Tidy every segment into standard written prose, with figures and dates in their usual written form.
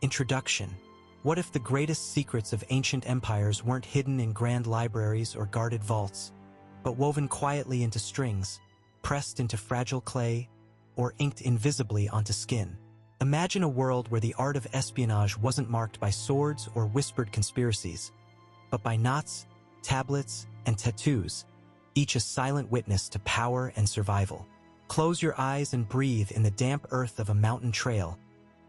Introduction. What if the greatest secrets of ancient empires weren't hidden in grand libraries or guarded vaults, but woven quietly into strings, pressed into fragile clay, or inked invisibly onto skin? Imagine a world where the art of espionage wasn't marked by swords or whispered conspiracies, but by knots, tablets, and tattoos, each a silent witness to power and survival. Close your eyes and breathe in the damp earth of a mountain trail.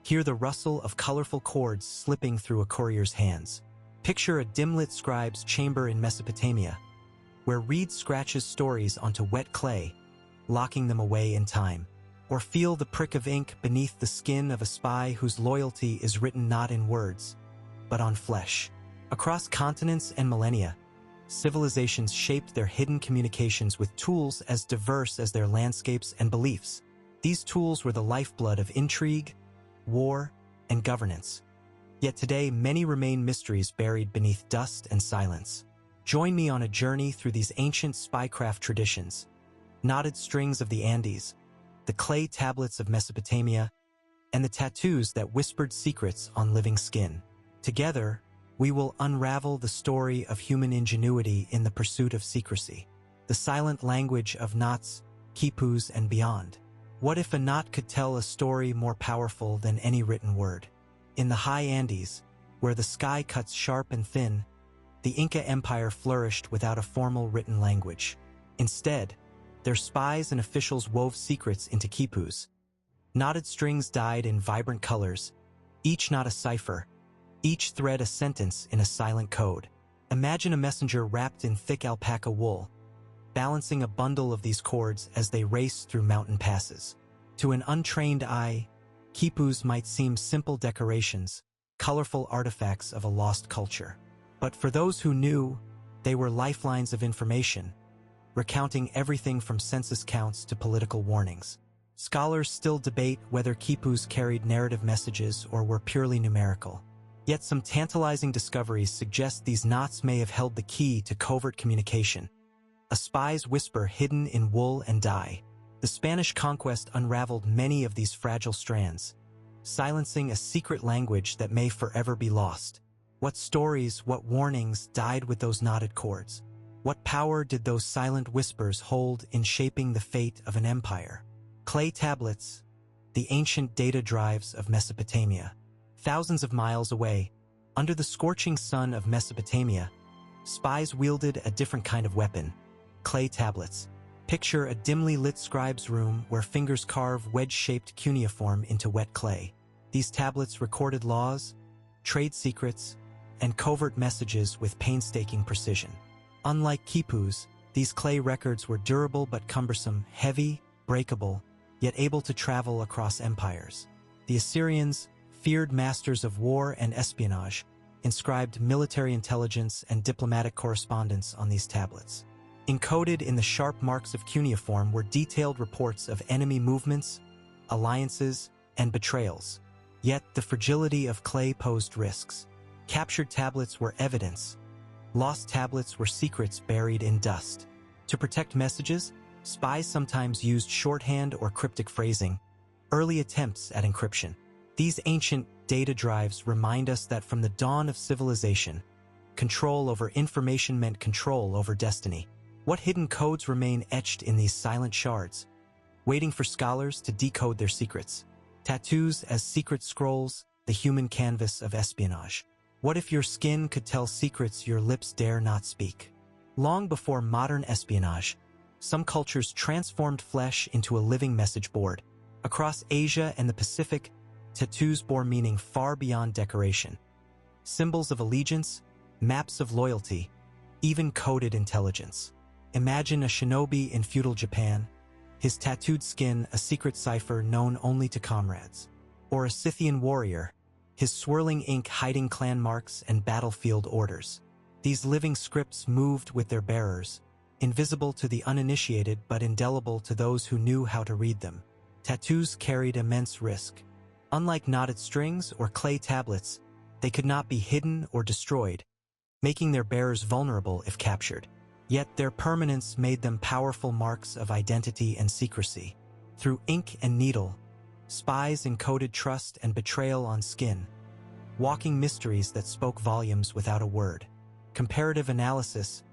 Hear the rustle of colorful cords slipping through a courier's hands. Picture a dim-lit scribe's chamber in Mesopotamia, where reed scratches stories onto wet clay, locking them away in time. Or feel the prick of ink beneath the skin of a spy whose loyalty is written not in words, but on flesh. Across continents and millennia, civilizations shaped their hidden communications with tools as diverse as their landscapes and beliefs. These tools were the lifeblood of intrigue, war, and governance. Yet today, many remain mysteries buried beneath dust and silence. Join me on a journey through these ancient spycraft traditions, knotted strings of the Andes, the clay tablets of Mesopotamia, and the tattoos that whispered secrets on living skin. Together, we will unravel the story of human ingenuity in the pursuit of secrecy, the silent language of knots, quipus, and beyond. What if a knot could tell a story more powerful than any written word? In the high Andes, where the sky cuts sharp and thin, the Inca Empire flourished without a formal written language. Instead, their spies and officials wove secrets into quipus. Knotted strings dyed in vibrant colors, each knot a cipher, each thread a sentence in a silent code. Imagine a messenger wrapped in thick alpaca wool, balancing a bundle of these cords as they race through mountain passes. To an untrained eye, quipus might seem simple decorations, colorful artifacts of a lost culture. But for those who knew, they were lifelines of information, recounting everything from census counts to political warnings. Scholars still debate whether quipus carried narrative messages or were purely numerical. Yet some tantalizing discoveries suggest these knots may have held the key to covert communication, a spy's whisper hidden in wool and dye. The Spanish conquest unraveled many of these fragile strands, silencing a secret language that may forever be lost. What stories, what warnings died with those knotted cords? What power did those silent whispers hold in shaping the fate of an empire? Clay tablets, the ancient data drives of Mesopotamia. Thousands of miles away, under the scorching sun of Mesopotamia, spies wielded a different kind of weapon: clay tablets. Picture a dimly lit scribe's room where fingers carve wedge-shaped cuneiform into wet clay. These tablets recorded laws, trade secrets, and covert messages with painstaking precision. Unlike quipus, these clay records were durable but cumbersome, heavy, breakable, yet able to travel across empires. The Assyrians, feared masters of war and espionage, inscribed military intelligence and diplomatic correspondence on these tablets. Encoded in the sharp marks of cuneiform were detailed reports of enemy movements, alliances, and betrayals. Yet the fragility of clay posed risks. Captured tablets were evidence. Lost tablets were secrets buried in dust. To protect messages, spies sometimes used shorthand or cryptic phrasing, early attempts at encryption. These ancient data drives remind us that from the dawn of civilization, control over information meant control over destiny. What hidden codes remain etched in these silent shards, waiting for scholars to decode their secrets? Tattoos as secret scrolls, the human canvas of espionage. What if your skin could tell secrets your lips dare not speak? Long before modern espionage, some cultures transformed flesh into a living message board. Across Asia and the Pacific, tattoos bore meaning far beyond decoration. Symbols of allegiance, maps of loyalty, even coded intelligence. Imagine a shinobi in feudal Japan, his tattooed skin a secret cipher known only to comrades. Or a Scythian warrior, his swirling ink hiding clan marks and battlefield orders. These living scripts moved with their bearers, invisible to the uninitiated but indelible to those who knew how to read them. Tattoos carried immense risk. Unlike knotted strings or clay tablets, they could not be hidden or destroyed, making their bearers vulnerable if captured. Yet their permanence made them powerful marks of identity and secrecy. Through ink and needle, spies encoded trust and betrayal on skin, walking mysteries that spoke volumes without a word. Comparative analysis: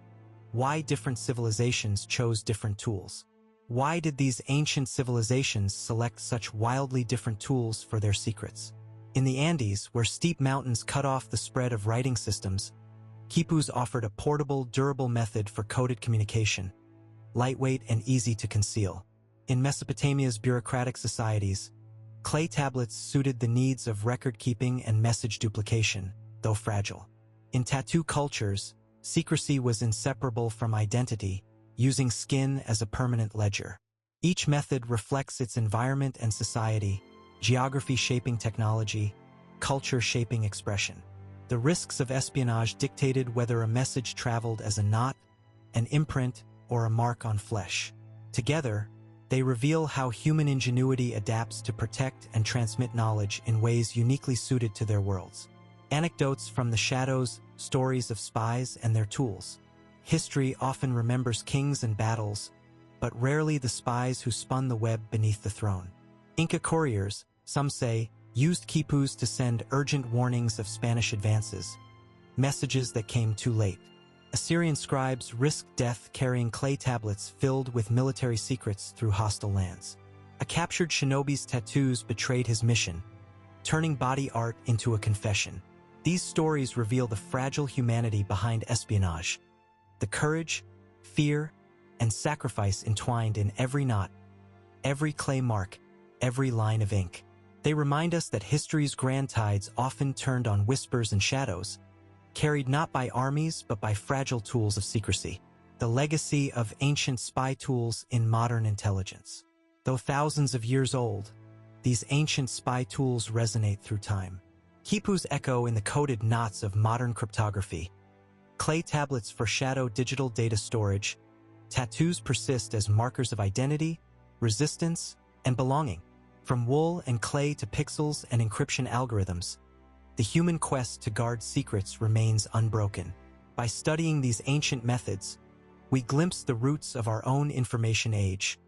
why different civilizations chose different tools. Why did these ancient civilizations select such wildly different tools for their secrets? In the Andes, where steep mountains cut off the spread of writing systems, quipus offered a portable, durable method for coded communication, lightweight and easy to conceal. In Mesopotamia's bureaucratic societies, clay tablets suited the needs of record-keeping and message duplication, though fragile. In tattoo cultures, secrecy was inseparable from identity, using skin as a permanent ledger. Each method reflects its environment and society, geography shaping technology, culture shaping expression. The risks of espionage dictated whether a message traveled as a knot, an imprint, or a mark on flesh. Together, they reveal how human ingenuity adapts to protect and transmit knowledge in ways uniquely suited to their worlds. Anecdotes from the shadows, stories of spies and their tools. History often remembers kings and battles, but rarely the spies who spun the web beneath the throne. Inca couriers, some say, used quipus to send urgent warnings of Spanish advances, messages that came too late. Assyrian scribes risked death carrying clay tablets filled with military secrets through hostile lands. A captured shinobi's tattoos betrayed his mission, turning body art into a confession. These stories reveal the fragile humanity behind espionage, the courage, fear, and sacrifice entwined in every knot, every clay mark, every line of ink. They remind us that history's grand tides often turned on whispers and shadows, carried not by armies but by fragile tools of secrecy. The legacy of ancient spy tools in modern intelligence. Though thousands of years old, these ancient spy tools resonate through time. Quipus echo in the coded knots of modern cryptography. Clay tablets foreshadow digital data storage. Tattoos persist as markers of identity, resistance, and belonging. From wool and clay to pixels and encryption algorithms, the human quest to guard secrets remains unbroken. By studying these ancient methods, we glimpse the roots of our own information age,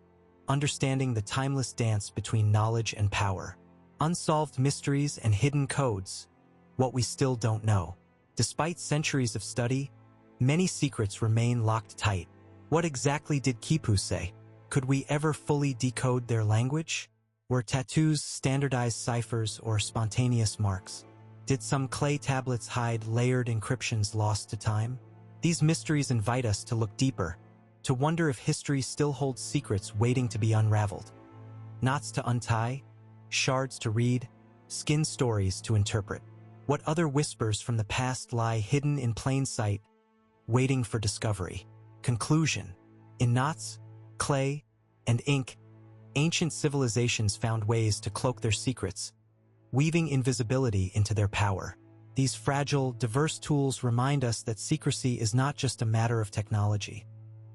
understanding the timeless dance between knowledge and power. Unsolved mysteries and hidden codes, what we still don't know. Despite centuries of study, many secrets remain locked tight. What exactly did quipus say? Could we ever fully decode their language? Were tattoos standardized ciphers or spontaneous marks? Did some clay tablets hide layered encryptions lost to time? These mysteries invite us to look deeper, to wonder if history still holds secrets waiting to be unraveled. Knots to untie, shards to read, skin stories to interpret. What other whispers from the past lie hidden in plain sight, waiting for discovery? Conclusion: in knots, clay, and ink, ancient civilizations found ways to cloak their secrets, weaving invisibility into their power. These fragile, diverse tools remind us that secrecy is not just a matter of technology,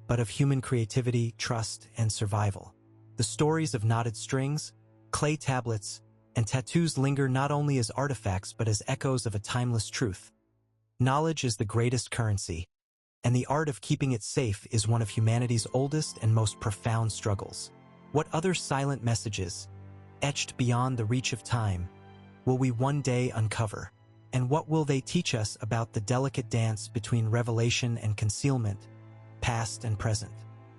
but of human creativity, trust, and survival. The stories of knotted strings, clay tablets, and tattoos linger not only as artifacts but as echoes of a timeless truth. Knowledge is the greatest currency, and the art of keeping it safe is one of humanity's oldest and most profound struggles. What other silent messages, etched beyond the reach of time, will we one day uncover? And what will they teach us about the delicate dance between revelation and concealment, past and present?